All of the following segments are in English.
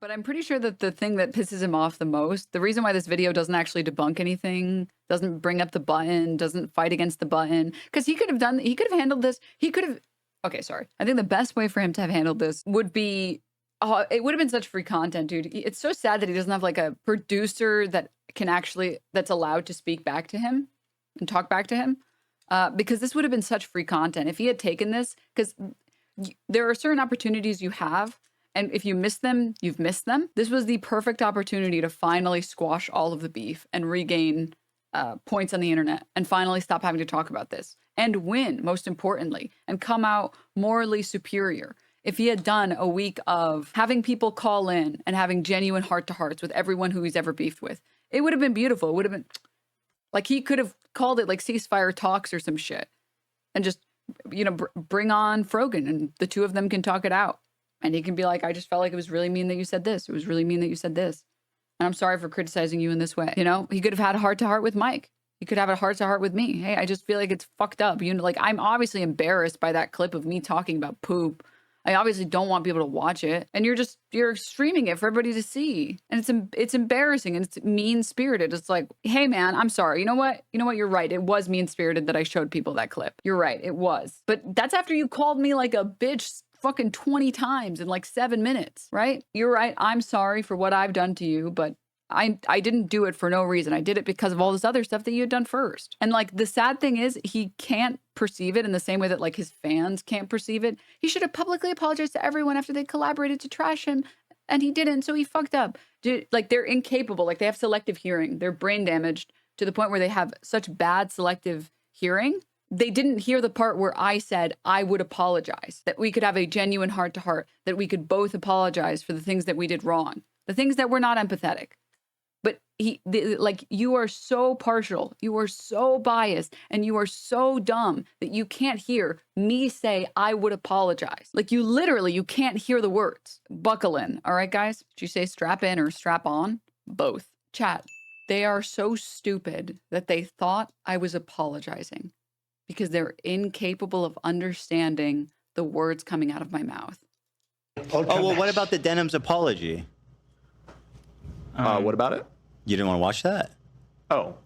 But I'm pretty sure that the thing that pisses him off the most, the reason why this video doesn't actually debunk anything, doesn't bring up the button, doesn't fight against the button, because he could have handled this. Okay, sorry. I think the best way for him to have handled this would be, oh, it would have been such free content, dude. It's so sad that he doesn't have like a producer that's allowed to speak back to him and talk back to him. Because this would have been such free content if he had taken this, because there are certain opportunities you have. And if you miss them, you've missed them. This was the perfect opportunity to finally squash all of the beef and regain points on the internet and finally stop having to talk about this and win, most importantly, and come out morally superior. If he had done a week of having people call in and having genuine heart-to-hearts with everyone who he's ever beefed with, it would have been beautiful. It would have been like he could have called it like ceasefire talks or some shit and just, bring on Frogan and the two of them can talk it out. And he can be like, I just felt like it was really mean that you said this. It was really mean that you said this. And I'm sorry for criticizing you in this way. He could have had a heart-to-heart with Mike. He could have a heart-to-heart with me. Hey, I just feel like it's fucked up. I'm obviously embarrassed by that clip of me talking about poop. I obviously don't want people to watch it. And you're streaming it for everybody to see. And it's embarrassing and it's mean-spirited. It's like, hey man, I'm sorry. You know what? You're right. It was mean-spirited that I showed people that clip. You're right. It was. But that's after you called me like a bitch fucking 20 times in like 7 minutes, right? You're right. I'm sorry for what I've done to you, but I didn't do it for no reason. I did it because of all this other stuff that you had done first. And like the sad thing is he can't perceive it in the same way that like his fans can't perceive it. He should have publicly apologized to everyone after they collaborated to trash him and he didn't, so he fucked up. Like they're incapable, like they have selective hearing. They're brain damaged to the point where they have such bad selective hearing. They didn't hear the part where I said I would apologize, that we could have a genuine heart-to-heart, that we could both apologize for the things that we did wrong, the things that were not empathetic. But you are so partial, you are so biased, and you are so dumb that you can't hear me say I would apologize. Like you can't hear the words. Buckle in, all right, guys? Did you say strap in or strap on? Both. Chat, they are so stupid that they thought I was apologizing, because they're incapable of understanding the words coming out of my mouth. Oh, well, what about the Denims apology? What about it? You didn't want to watch that? Oh.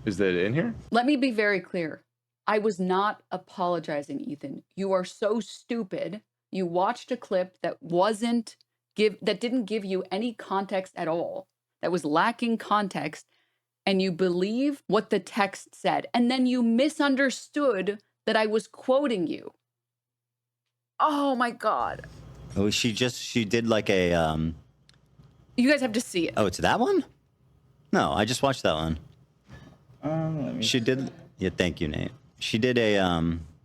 Is that in here? Let me be very clear. I was not apologizing, Ethan. You are so stupid. You watched a clip that didn't give you any context at all, that was lacking context, and you believe what the text said, and then you misunderstood that I was quoting you. Oh my God. Oh, she did like a, You guys have to see it. Oh, it's that one? No, I just watched that one. She did, yeah, thank you, Nate. She did a,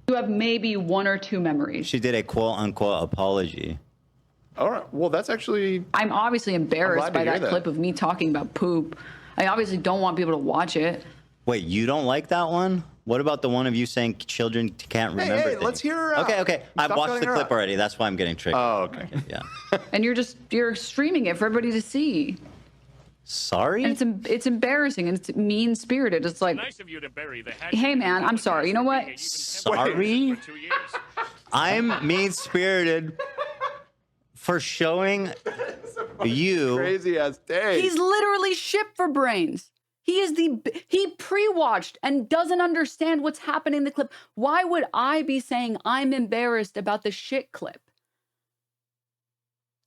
You have maybe one or two memories. she did a quote-unquote apology. All right. Well, that's actually... I'm obviously embarrassed by that clip of me talking about poop. I obviously don't want people to watch it. Wait, you don't like that one? What about the one of you saying children can't remember things? Let's hear her out. Okay. I've watched the clip already. That's why I'm getting triggered. Oh, okay. Yeah. And you're streaming it for everybody to see. Sorry? And it's embarrassing and it's mean-spirited. It's like, Nice of you to bury the hey man, I'm sorry. You know what? Sorry? I'm mean-spirited for showing you. Crazy ass day. He's literally shit for brains. He pre-watched and doesn't understand what's happening in the clip. Why would I be saying I'm embarrassed about the shit clip?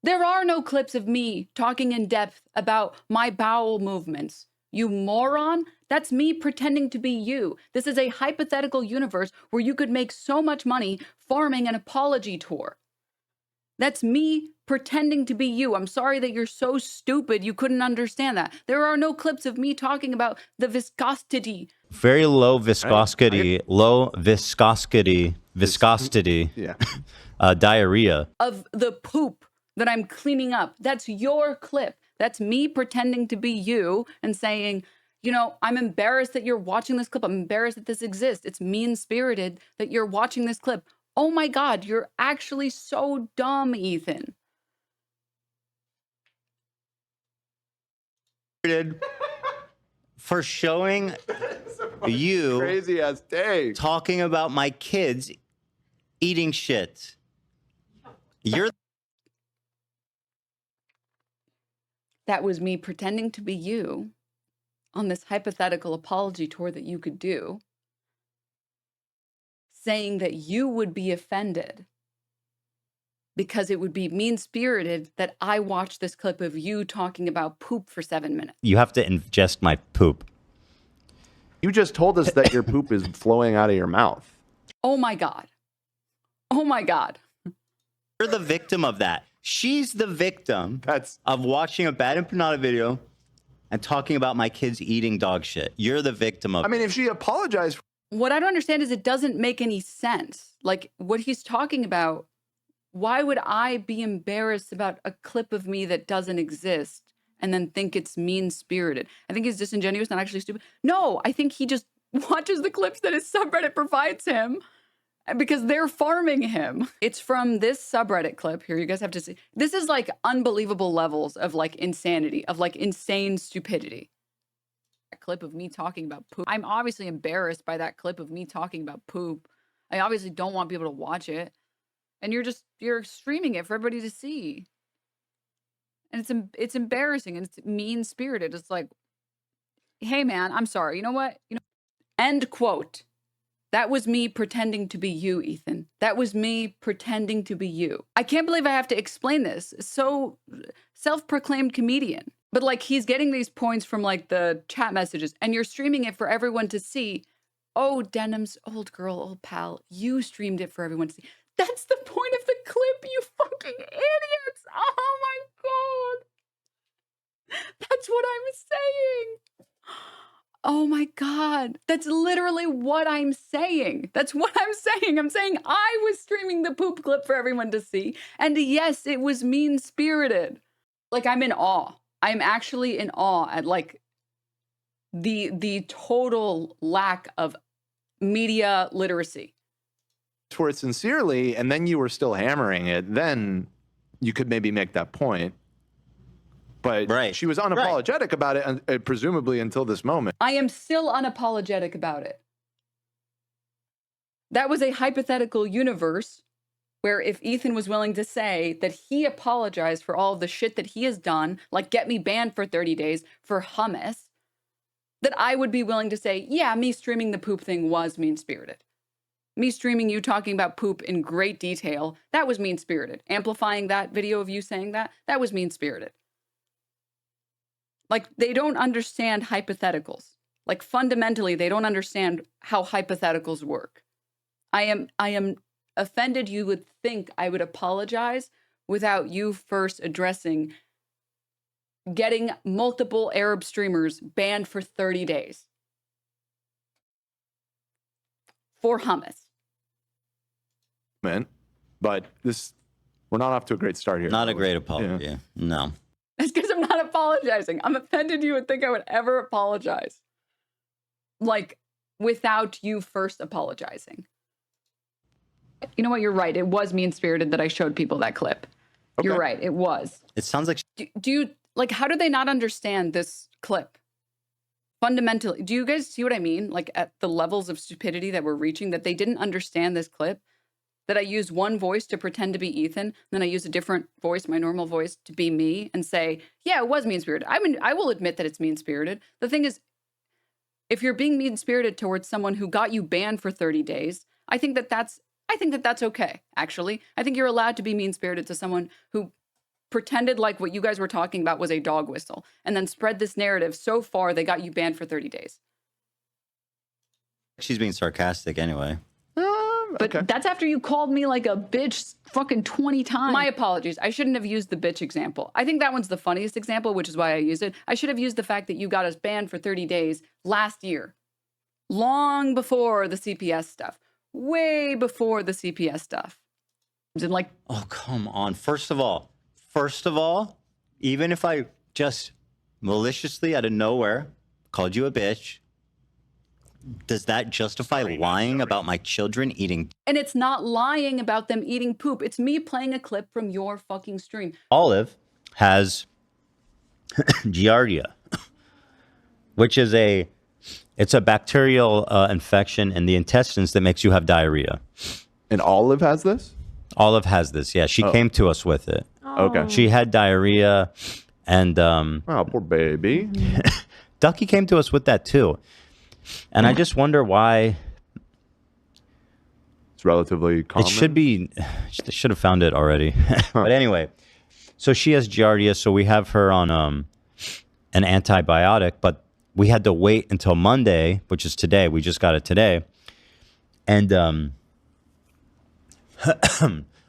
There are no clips of me talking in depth about my bowel movements. You moron. That's me pretending to be you. This is a hypothetical universe where you could make so much money farming an apology tour. That's me pretending to be you. I'm sorry that you're so stupid you couldn't understand that. There are no clips of me talking about the viscosity. Very low viscosity, viscosity, Yeah. Diarrhea. Of the poop that I'm cleaning up. That's your clip. That's me pretending to be you and saying, I'm embarrassed that you're watching this clip. I'm embarrassed that this exists. It's mean-spirited that you're watching this clip. Oh my God, you're actually so dumb, Ethan. For showing you Crazy ass day. talking about my kids eating shit. You're that was me pretending to be you on this hypothetical apology tour that you could do, saying that you would be offended because it would be mean-spirited that I watched this clip of you talking about poop for 7 minutes. You have to ingest my poop. You just told us that your poop is flowing out of your mouth. Oh my God. Oh my God. You're the victim of that. She's the victim of watching a bad empanada video and talking about my kids eating dog shit. You're the victim of I mean, if she apologized. What I don't understand is it doesn't make any sense. Like what he's talking about, why would I be embarrassed about a clip of me that doesn't exist and then think it's mean-spirited? I think he's disingenuous, not actually stupid. No, I think he just watches the clips that his subreddit provides him because they're farming him. It's from this subreddit clip here. You guys have to see. This is like unbelievable levels of like insanity, of like insane stupidity. A clip of me talking about poop. I'm obviously embarrassed by that clip of me talking about poop. I obviously don't want people to watch it. And you're streaming it for everybody to see. And it's embarrassing and it's mean-spirited. It's like, hey man, I'm sorry. You know what? End quote. That was me pretending to be you, Ethan. That was me pretending to be you. I can't believe I have to explain this. So self-proclaimed comedian. But like he's getting these points from like the chat messages and you're streaming it for everyone to see. Oh, Denims, old girl, old pal, you streamed it for everyone to see. That's the point of the clip, you fucking idiots. Oh my God. That's what I'm saying. Oh my God. That's literally what I'm saying. That's what I'm saying. I'm saying I was streaming the poop clip for everyone to see. And yes, it was mean-spirited. Like I'm in awe. I'm actually in awe at like the total lack of media literacy. For it sincerely, and then you were still hammering it, then you could maybe make that point. But she was unapologetic about it, presumably until this moment. I am still unapologetic about it. That was a hypothetical universe where if Ethan was willing to say that he apologized for all of the shit that he has done, like get me banned for 30 days for hummus, that I would be willing to say, yeah, me streaming the poop thing was mean-spirited. Me streaming you talking about poop in great detail, that was mean-spirited. Amplifying that video of you saying that, that was mean-spirited. Like, they don't understand hypotheticals. Like, fundamentally, they don't understand how hypotheticals work. I am offended you would think I would apologize without you first addressing getting multiple Arab streamers banned for 30 days. For hummus. Man, but we're not off to a great start here. Not a great apology. Yeah. No. That's because I'm not apologizing. I'm offended you would think I would ever apologize. Like, without you first apologizing. You know what? You're right. It was mean-spirited that I showed people that clip. Okay. You're right. It was. It sounds like... Do you... Like, how do they not understand this clip? Fundamentally, do you guys see what I mean? Like, at the levels of stupidity that we're reaching, that they didn't understand this clip, that I used one voice to pretend to be Ethan, then I use a different voice, my normal voice, to be me and say, yeah, it was mean-spirited. I mean, I will admit that it's mean-spirited. The thing is, if you're being mean-spirited towards someone who got you banned for 30 days, I think that that's okay, actually. I think you're allowed to be mean-spirited to someone who pretended like what you guys were talking about was a dog whistle, and then spread this narrative so far they got you banned for 30 days. She's being sarcastic anyway. But okay. That's after you called me like a bitch fucking 20 times. My apologies. I shouldn't have used the bitch example. I think that one's the funniest example, which is why I used it. I should have used the fact that you got us banned for 30 days last year. Long before the CPS stuff. Way before the CPS stuff. And like, oh, come on. First of all, even if I just maliciously out of nowhere called you a bitch, does that justify lying about my children eating? And it's not lying about them eating poop. It's me playing a clip from your fucking stream. Olive has giardia, which is it's a bacterial infection in the intestines that makes you have diarrhea. And Olive has this? Olive has this, yeah. She came to us with it. Okay. She had diarrhea, And oh, poor baby. Ducky came to us with that too. And I just wonder why. It's relatively common. It should be, they should have found it already. But anyway, so she has Giardia, so we have her on an antibiotic, but we had to wait until Monday, which is today. We just got it today. And,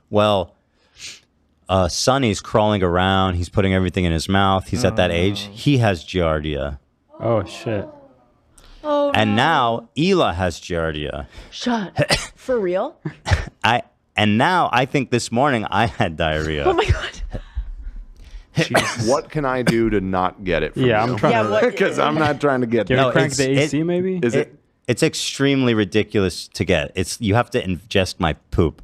well, Sonny's crawling around. He's putting everything in his mouth. He's at that age. He has Giardia. Oh, shit. Oh, And now Ela has Giardia. shut. For real? And now I think this morning I had diarrhea. Oh my god. What can I do to not get it from you? I'm trying to... Because I'm not trying to get Can that. we crank the AC, maybe? Is it? It's extremely ridiculous to get. You have to ingest my poop.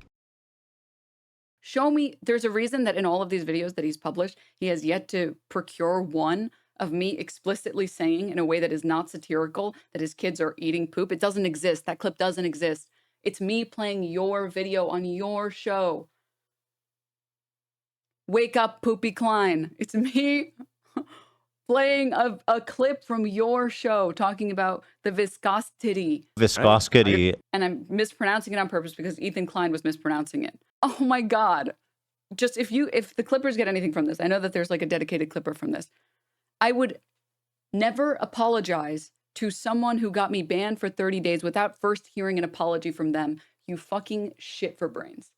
Show me, there's a reason that in all of these videos that he's published, he has yet to procure one of me explicitly saying in a way that is not satirical that his kids are eating poop. It doesn't exist. That clip doesn't exist. It's me playing your video on your show. Wake up, Poopy Klein. It's me playing a clip from your show talking about the viscosity. Viscosity. And I'm mispronouncing it on purpose because Ethan Klein was mispronouncing it. Oh my God. Just if the clippers get anything from this, I know that there's like a dedicated clipper from this. I would never apologize to someone who got me banned for 30 days without first hearing an apology from them. You fucking shit for brains.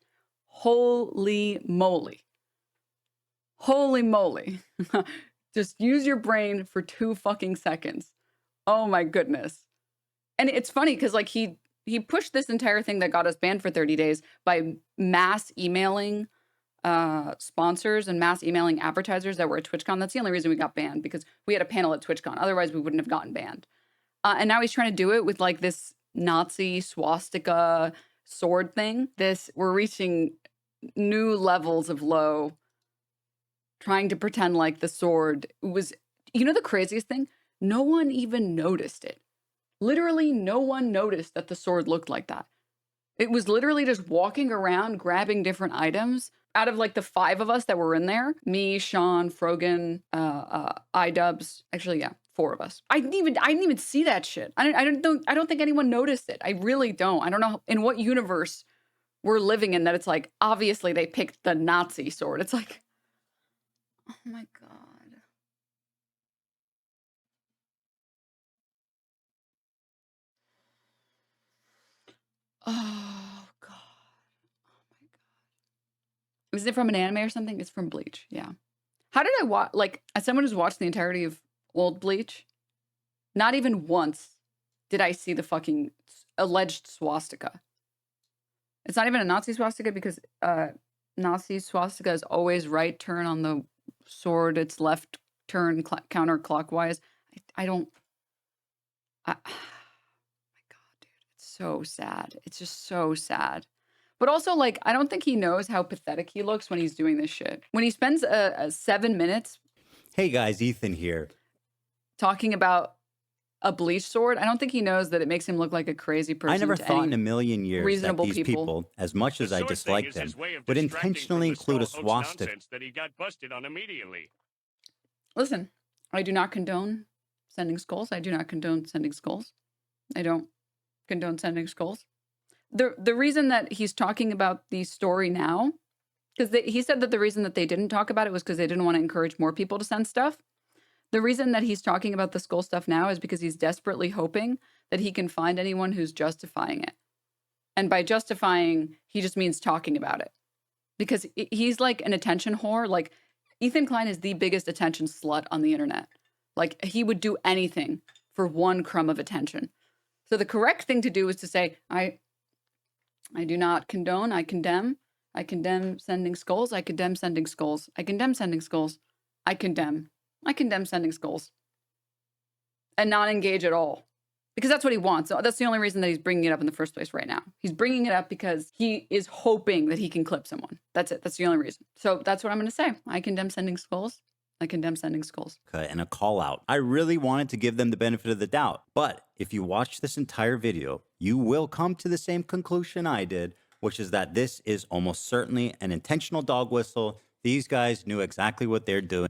Holy moly. Holy moly. Just use your brain for 2 fucking seconds. Oh my goodness. And it's funny because like he pushed this entire thing that got us banned for 30 days by mass emailing sponsors and mass emailing advertisers that were at TwitchCon. That's the only reason we got banned, because we had a panel at TwitchCon. Otherwise, we wouldn't have gotten banned. And now he's trying to do it with like this Nazi swastika sword thing. We're reaching new levels of low, trying to pretend like the sword was, you know, the craziest thing? No one even noticed it. Literally, no one noticed that the sword looked like that. It was literally just walking around, grabbing different items. Out of like the 5 of us that were in there, me, Sean, Frogan, iDubbbz, actually, yeah, 4 of us. I didn't even see that shit. I don't think anyone noticed it. I really don't. I don't know in what universe we're living in that it's like, obviously they picked the Nazi sword. It's like, oh my God. Oh God. Oh my God. Is it from an anime or something? It's from Bleach. Yeah. How did I watch, like, as someone who's watched the entirety of old Bleach, not even once did I see the fucking alleged swastika. It's not even a Nazi swastika because Nazi swastika is always right turn on the sword. It's left turn counterclockwise. I don't. Oh my God, dude. It's so sad. It's just so sad. But also, like, I don't think he knows how pathetic he looks when he's doing this shit. When he spends 7 minutes. Hey guys, Ethan here. Talking about a Bleach sword, I don't think he knows that it makes him look like a crazy person. I never thought in a million years reasonable that these people, as much as I disliked them, would intentionally include a swastika. That he got busted on immediately. Listen, I do not condone sending skulls. I do not condone sending skulls. I don't condone sending skulls. The reason that he's talking about the story now, because he said that the reason that they didn't talk about it was because they didn't want to encourage more people to send stuff. The reason that he's talking about the skull stuff now is because he's desperately hoping that he can find anyone who's justifying it. And by justifying, he just means talking about it. Because he's like an attention whore. Like, Ethan Klein is the biggest attention slut on the internet. Like, he would do anything for 1 crumb of attention. So the correct thing to do is to say, I do not condone, I condemn sending skulls, I condemn sending skulls, I condemn sending skulls, I condemn sending skulls. And not engage at all. Because that's what he wants. So that's the only reason that he's bringing it up in the first place right now. He's bringing it up because he is hoping that he can clip someone. That's it. That's the only reason. So that's what I'm going to say. I condemn sending skulls. I condemn sending skulls. And a call out. I really wanted to give them the benefit of the doubt. But if you watch this entire video, you will come to the same conclusion I did, which is that this is almost certainly an intentional dog whistle. These guys knew exactly what they're doing.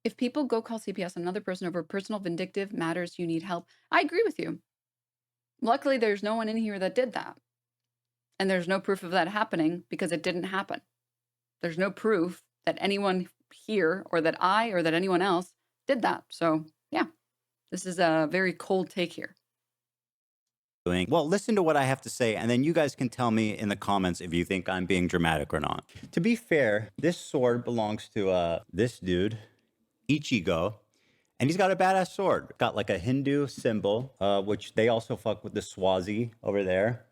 If people go call CPS on another person over personal vindictive matters, you need help. I agree with you. Luckily, there's no one in here that did that. And there's no proof of that happening because it didn't happen. There's no proof that anyone here or that I or that anyone else did that. So, yeah, this is a very cold take here. Well, listen to what I have to say, and then you guys can tell me in the comments if you think I'm being dramatic or not. To be fair, this sword belongs to this dude, Ichigo, and he's got a badass sword. Got like a Hindu symbol, which they also fuck with the Swazi over there.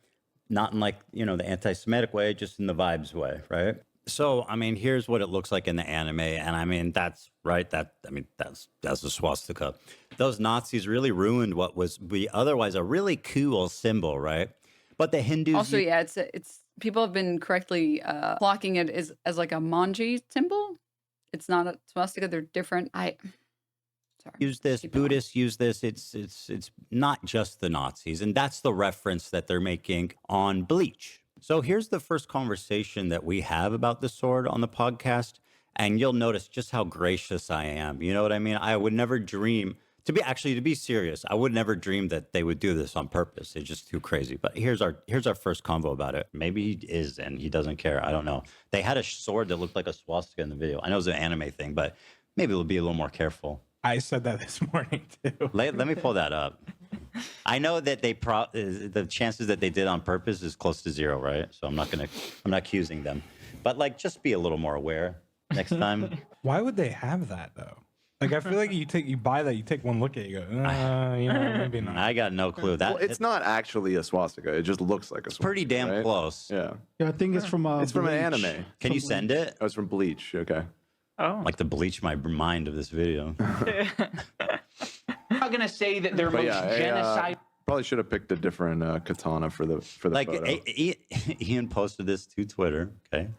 Not in like, you know, the anti-Semitic way, just in the vibes way, right? So, I mean, here's what it looks like in the anime, and I mean, that's right. That's a swastika. Those Nazis really ruined what was be otherwise a really cool symbol, right? But the Hindus also, yeah, it's people have been correctly clocking it as like a manji symbol. It's not a swastika; they're different. Sorry. Use this. Buddhists use this. It's not just the Nazis, and that's the reference that they're making on Bleach. So here's the first conversation that we have about the sword on the podcast, and you'll notice just how gracious I am. You know what I mean? I would never dream to be serious. I would never dream that they would do this on purpose. It's just too crazy. But here's our first convo about it. Maybe he is, and he doesn't care. I don't know. They had a sword that looked like a swastika in the video. I know it's an anime thing, but maybe we'll be a little more careful. I said that this morning too. Let me pull that up. I know that the chances that they did on purpose is close to zero, right? So I'm not accusing them, but like, just be a little more aware next time. Why would they have that though? Like, I feel like you buy that, you take one look at it, you go, you know, maybe not. I got no clue. Well, it's not actually a swastika. It just looks like a swastika. Pretty damn right? close. Yeah. Yeah, I think it's from It's from an Bleach. anime. Can you send it? Oh, it's from Bleach. Okay. Oh. Like to bleach my mind of this video. I'm not gonna say that they're But most yeah, genocide. Probably should have picked a different katana for the Like photo. Ian posted this to Twitter, okay,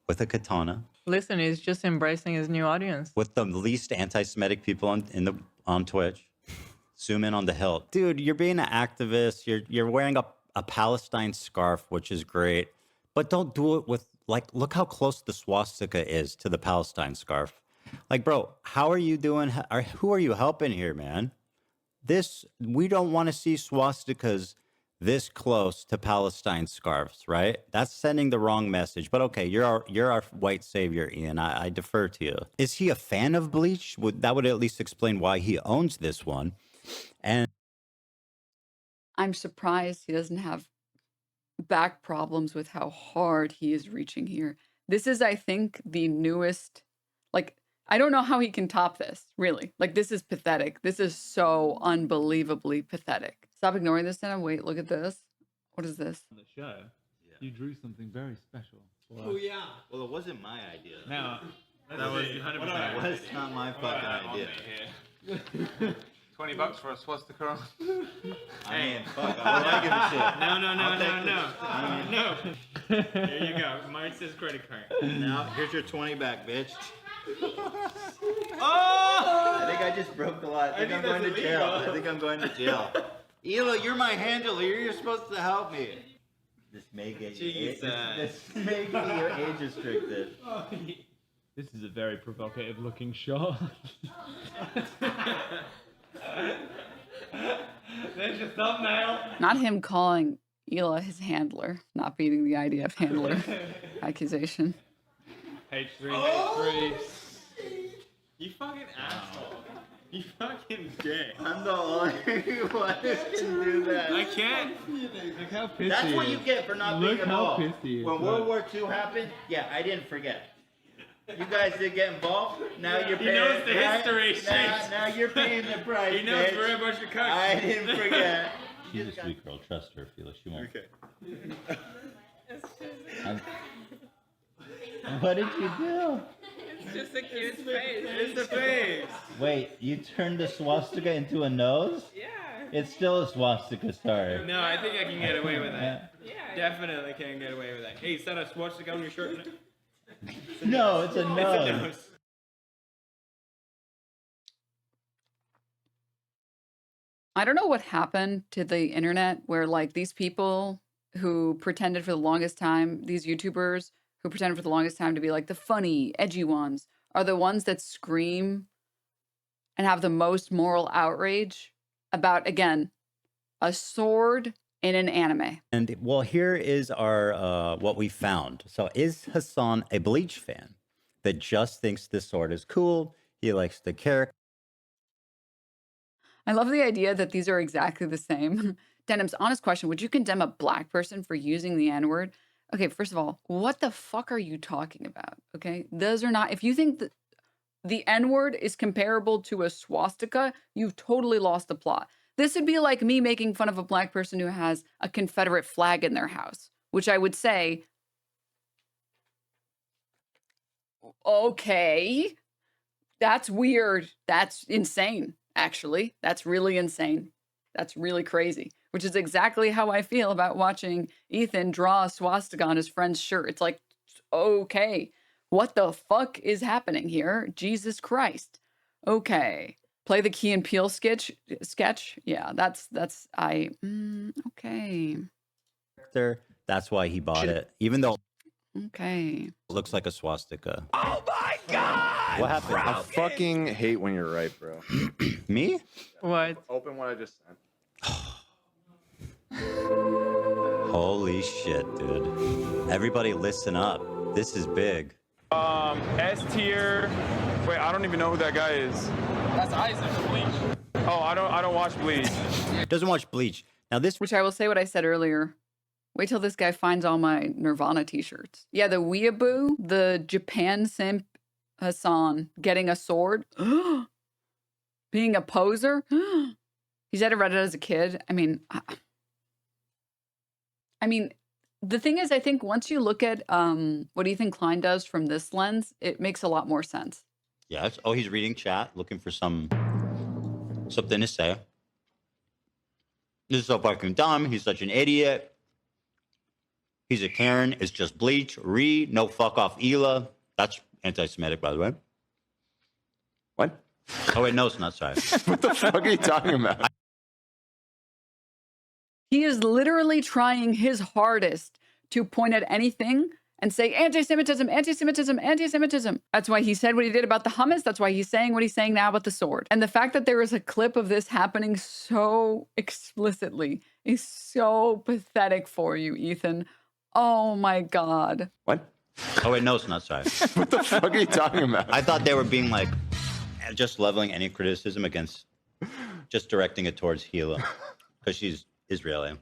with a katana, Listen, he's just embracing his new audience. with the least anti-Semitic people on Twitch. Zoom in on the hilt, dude. You're being an activist. You're wearing a Palestine scarf, which is great, but don't do it with like. Look how close the swastika is to the Palestine scarf. Like, bro, how are you doing? Who are you helping here, man? We don't want to see swastikas this close to Palestine scarves, right? That's sending the wrong message. But okay, you're our white savior, Ian. I defer to you. Is he a fan of Bleach? That would at least explain why he owns this one. And I'm surprised he doesn't have back problems with how hard he is reaching here. This is, I think, the newest, like, I don't know how he can top this, really. Like, this is pathetic. This is so unbelievably pathetic. Stop ignoring this now. Wait, look at this. What is this? On the show, you drew something very special. oh yeah, well it wasn't my idea. Now, that was 100%. It was not my fucking idea. $20 for a swastika. I mean, fuck, I wouldn't give a shit. No. Here you go. Mine says credit card. Now here's your 20 back, bitch. Oh! I think I just broke the law. I think I'm going to jail. I think I'm going to jail. Ela, you're my handler. You're supposed to help me. This may get you. This may get you age restricted. This is a very provocative looking shot. There's your thumbnail. Not him calling Ela his handler, not beating the idea of handler accusation. H3, H3. You fucking asshole. You fucking dick. I'm the only one who can do that. I can't. Look how pissed That's he what is. you get for not Look being how involved. pissed he is. When World War II happened, yeah, I didn't forget. You guys did get involved. Now you're paying. He knows the history. Now you're paying the price. He knows bitch. very much the country. I didn't forget. She's a sweet girl. Trust her, Felix. She won't. Okay. What did you do? It's just a cute face. It's the face. Wait, you turned the swastika into a nose? Yeah. It's still a swastika, sorry. No, I think I can get away with that. Yeah. Definitely can get away with that. Hey, is that a swastika on your shirt? No, it's a It's a nose. nose. I don't know what happened to the internet where like these people who pretended for the longest time, these YouTubers who pretended for the longest time to be like the funny, edgy ones, are the ones that scream and have the most moral outrage about, again, a sword in an anime. And well, here is our what we found. So is Hassan a Bleach fan that just thinks this sword is cool? He likes the character. I love the idea that these are exactly the same. Denims, honest question, would you condemn a black person for using the N-word? Okay, first of all, what the fuck are you talking about? Okay, those are not, if you think that the N-word is comparable to a swastika, you've totally lost the plot. This would be like me making fun of a black person who has a Confederate flag in their house, which I would say, okay, that's weird. That's insane, actually. That's really insane. That's really crazy, which is exactly how I feel about watching Ethan draw a swastika on his friend's shirt. It's like, okay, what the fuck is happening here? Jesus Christ. Okay. Play the Key and Peele sketch. Yeah, okay. That's why he bought it, even though okay, it looks like a swastika. Oh my God! What happened? I fucking hate when you're right, bro. Me? What? Open what I just sent. Holy shit, dude. Everybody listen up. This is big. S tier. Wait, I don't even know who that guy is. That's Isaac, Bleach. Oh, I don't watch Bleach. Doesn't watch Bleach. Now this, which I will say what I said earlier. Wait till this guy finds all my Nirvana t-shirts. Yeah, the weeaboo, the Japan simp Hassan getting a sword, being a poser. He's either read it as a kid. I mean, the thing is, I think once you look at what Ethan Klein does from this lens, it makes a lot more sense. yes. Oh, he's reading chat, looking for something to say. This is so fucking dumb. He's such an idiot. He's a Karen. It's just Bleach. No fuck off Ela. That's anti-Semitic, by the way. What? Oh, wait, no, it's not. Sorry. What the fuck are you talking about? He is literally trying his hardest to point at anything and say anti-Semitism, anti-Semitism, anti-Semitism. That's why he said what he did about the hummus. That's why he's saying what he's saying now about the sword. And the fact that there is a clip of this happening so explicitly is so pathetic for you, Ethan. Oh my God. What? Oh, wait, no, it's not. Sorry. What the fuck are you talking about? I thought they were being like, just leveling any criticism against, just directing it towards Hila, because she's Israeli.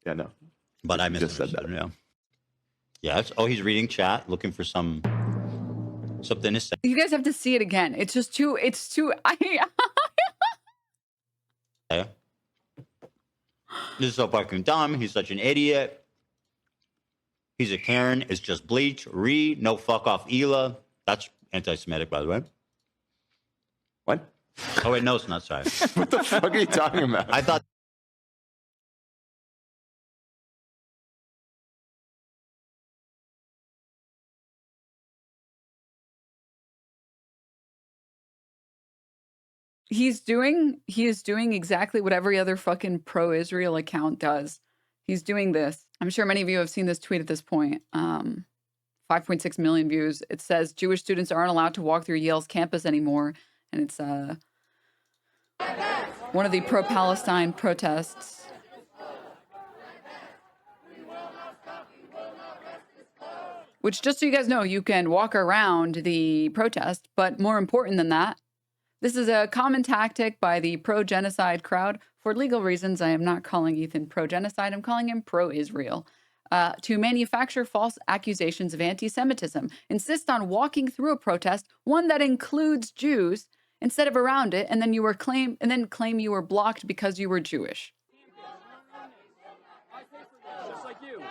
Yeah, no. But I just said that. Yeah. Yes. Oh, he's reading chat, looking for something to say. You guys have to see it again. It's just too, This is so fucking dumb. He's such an idiot. He's a Karen. It's just Bleach. No fuck off Ela. That's anti-Semitic, by the way. What? Oh, wait, no, it's not. Sorry. What the fuck are you talking about? I thought. he is doing exactly what every other fucking pro-Israel account does. He's doing this. I'm sure many of you have seen this tweet at this point. 5.6 million views. It says Jewish students aren't allowed to walk through Yale's campus anymore. And it's one of the pro-Palestine protests. Which, just so you guys know, you can walk around the protest. But more important than that, this is a common tactic by the pro-genocide crowd. For legal reasons, I am not calling Ethan pro-genocide. I'm calling him pro-Israel. To manufacture false accusations of anti-Semitism, insist on walking through a protest, one that includes Jews, instead of around it, and then claim you were blocked because you were Jewish. Just like you.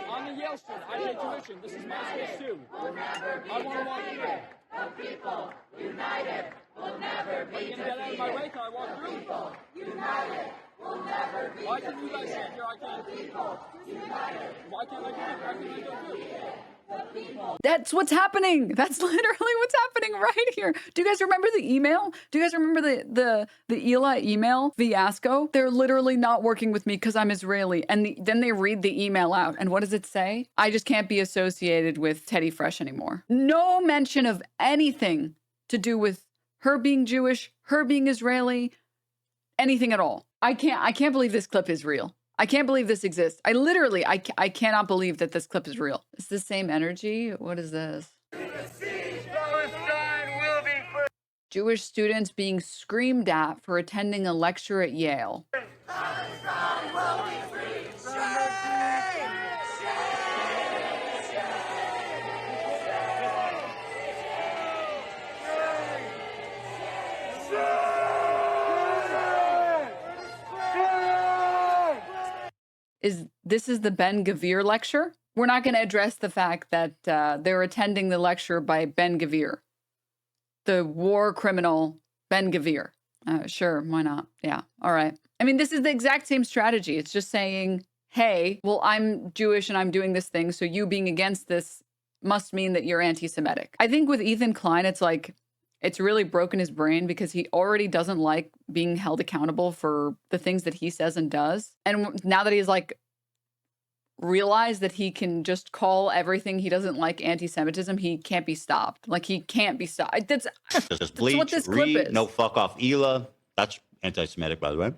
I'm a Yale student. I pay tuition. This is my space too. I want to walk through. The people united will never be defeated. Get out of my way. Can I walk through? People united will never be defeated. Why can't you guys sit here? I can't. People united. Why can't I go through? That's what's happening. That's literally what's happening right here. Do you guys remember the email? Do you guys remember the Ela email fiasco? They're literally not working with me because I'm Israeli. And then they read the email out. And what does it say? I just can't be associated with Teddy Fresh anymore. No mention of anything to do with her being Jewish, her being Israeli, anything at all. I can't believe this clip is real. I can't believe this exists. I cannot believe that this clip is real. It's the same energy. What is this? Jewish students being screamed at for attending a lecture at Yale. This is the Ben Gvir lecture? We're not going to address the fact that they're attending the lecture by Ben Gvir, the war criminal Ben Gvir. Sure, why not? Yeah, all right. I mean, this is the exact same strategy. It's just saying, hey, well, I'm Jewish and I'm doing this thing, so you being against this must mean that you're anti-Semitic. I think with Ethan Klein, it's like, it's really broken his brain because he already doesn't like being held accountable for the things that he says and does. And now that he's like realized that he can just call everything he doesn't like anti-Semitism, he can't be stopped. Like, he can't be stopped. That's Bleach, what this clip is. No fuck off Ela. That's anti-Semitic, by the way.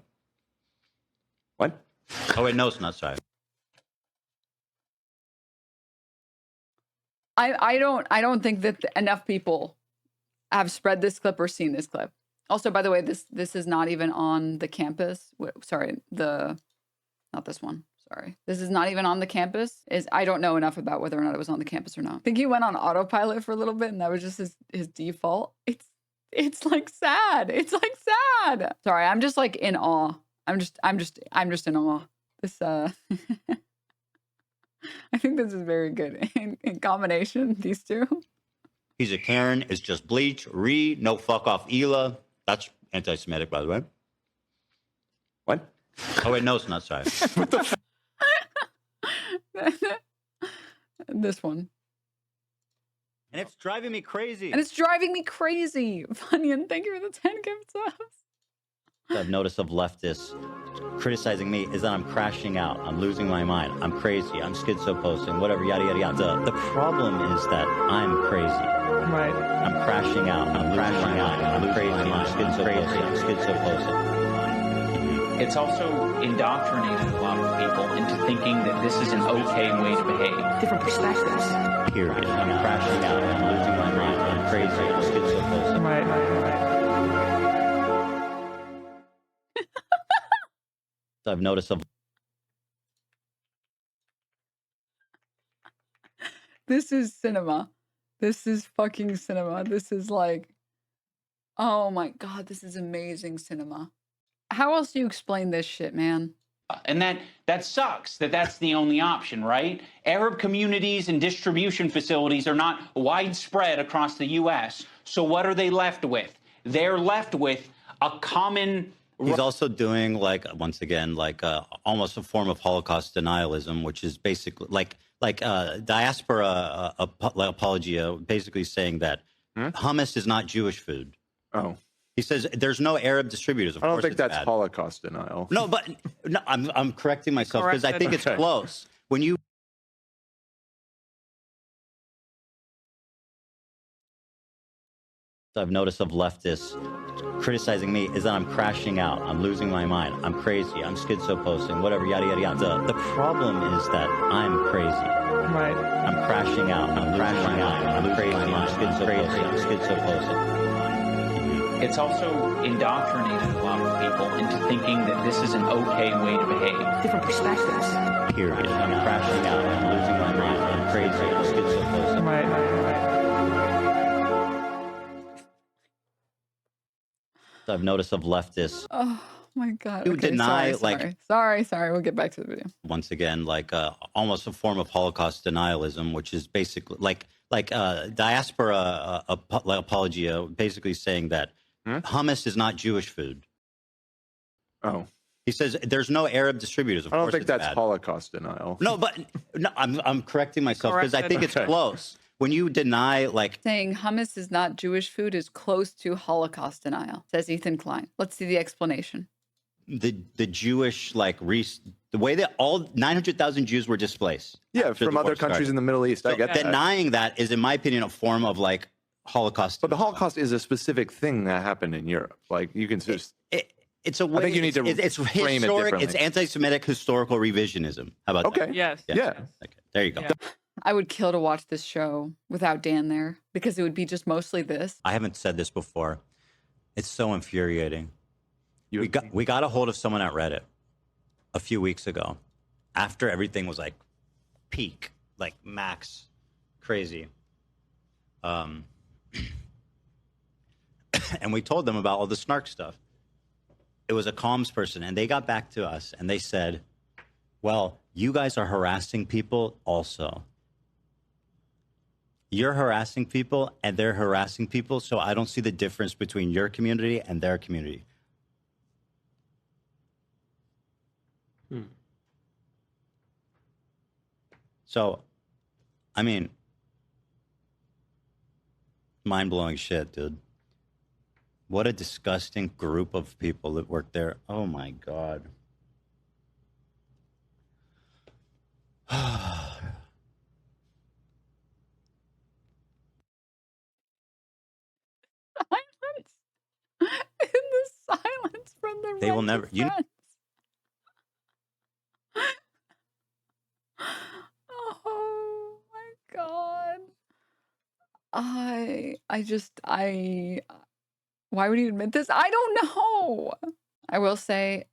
What? Oh wait, no, it's not. Sorry. I don't think that enough people have spread this clip or seen this clip. Also, by the way, this is not even on the campus. Sorry, not this one. Sorry. This is not even on the campus. I don't know enough about whether or not it was on the campus or not. I think he went on autopilot for a little bit and that was just his default. It's like sad. It's like sad. Sorry, I'm just like in awe. I'm just in awe. This I think this is very good in combination, these two. He's a Karen. It's just Bleach. No fuck off Ela. That's anti-Semitic, by the way. What? Oh wait, no, it's not. Sorry. What the This one. And it's driving me crazy. Funyan, thank you for the 10 gift subs. I've noticed of leftists criticizing me is that I'm crashing out. I'm losing my mind. I'm crazy. I'm schizo-posting, whatever, yada, yada, yada. The problem is that I'm crazy. Right. I'm crashing out. I'm crashing out. I'm crazy. I'm schizo-posting. I'm schizo-posting. It's also indoctrinated a lot of people into thinking that this is an okay way to behave. Different perspectives. Period. I'm crashing out. I'm losing my mind. I'm crazy. I'm schizo-posting. Right. I've noticed of. This is cinema. This is fucking cinema. This is like, oh my God, this is amazing cinema. How else do you explain this shit, man? And that sucks that that's the only option, right? Arab communities and distribution facilities are not widespread across the U.S. So what are they left with? They're left with a common... He's also doing, like, once again, like almost a form of Holocaust denialism, which is basically like diaspora apologia, basically saying that hummus is not Jewish food. Oh. He says there's no Arab distributors. Of I don't course think it's that's bad. Holocaust denial. No, but no, I'm correcting myself because I think it's close. When you I've noticed of leftists criticizing me is that I'm crashing out. I'm losing my mind. I'm crazy. I'm schizo-posting, whatever, yada, yada, yada. The problem is that I'm crazy. Right. I'm crashing out. I'm crashing out. I'm crazy. I'm schizo-posting. I'm schizo-posting. It's also indoctrinated a lot of people into thinking that this is an okay way to behave. Different perspectives. Period. I'm crashing out. I'm losing my mind. I'm crazy. I'm schizo-posting. Right. I've noticed of leftists. Oh my God. You Okay, deny, sorry. We'll get back to the video. Once again, like almost a form of Holocaust denialism, which is basically like diaspora apologia, basically saying that hummus is not Jewish food. Oh. He says there's no Arab distributors. Of I don't course think it's that's bad. Holocaust denial. No, but no, I'm correcting myself because I think it's close. When you deny, like, saying hummus is not Jewish food is close to Holocaust denial, says Ethan Klein. Let's see the explanation. the Jewish, like, the way that all 900,000 Jews were displaced. Yeah, from other countries in the Middle East. So I get that. denying that is, in my opinion, a form of, like, Holocaust. But the Holocaust is a specific thing that happened in Europe. Like, you can just... It's a way. I think you need to it's frame it historic. differently. It's anti-Semitic historical revisionism. How about that? Yes. Yeah. Okay, there you go. Yeah. I would kill to watch this show without Dan there because it would be just mostly this. I haven't said this before. It's so infuriating. We got a hold of someone at Reddit a few weeks ago, after everything was like peak, like max, crazy. And we told them about all the snark stuff. It was a comms person, and they got back to us and they said, well, you guys are harassing people also. You're harassing people and they're harassing people, so I don't see the difference between your community and their community. So, I mean, mind-blowing shit, dude. What a disgusting group of people that work there. Oh my God. In the silence from the They will never. You, oh my God. Why would you admit this? I don't know. I will say,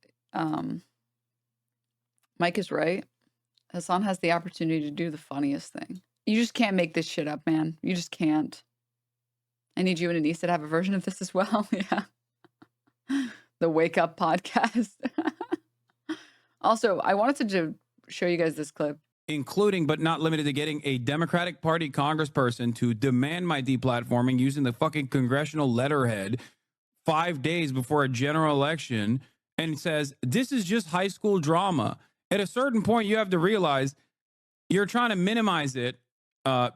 Mike is right. Hassan has the opportunity to do the funniest thing. You just can't make this shit up, man. You just can't. I need you and Anissa to have a version of this as well. Yeah. The Wake Up podcast. Also, I wanted to show you guys this clip. Including but not limited to getting a Democratic Party congressperson to demand my deplatforming using the fucking congressional letterhead 5 days before a general election, and says, this is just high school drama. At a certain point, you have to realize you're trying to minimize it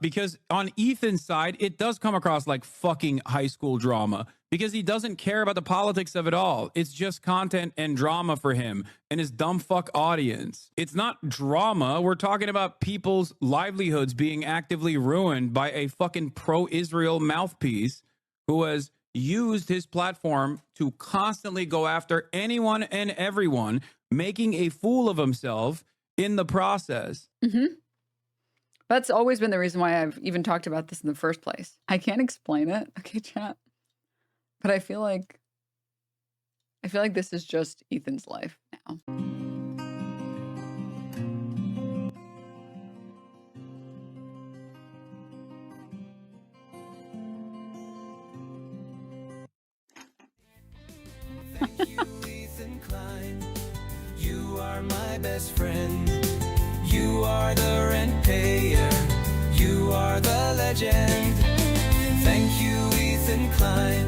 because on Ethan's side, it does come across like fucking high school drama because he doesn't care about the politics of it all. It's just content and drama for him and his dumb fuck audience. It's not drama. We're talking about people's livelihoods being actively ruined by a fucking pro-Israel mouthpiece who has used his platform to constantly go after anyone and everyone, making a fool of himself in the process. Mm-hmm. That's always been the reason why I've even talked about this in the first place. I can't explain it, okay, chat? But I feel like this is just Ethan's life now. Thank you, Ethan Klein. You are my best friend. You are the rent payer. You are the legend. Thank you, Ethan Klein.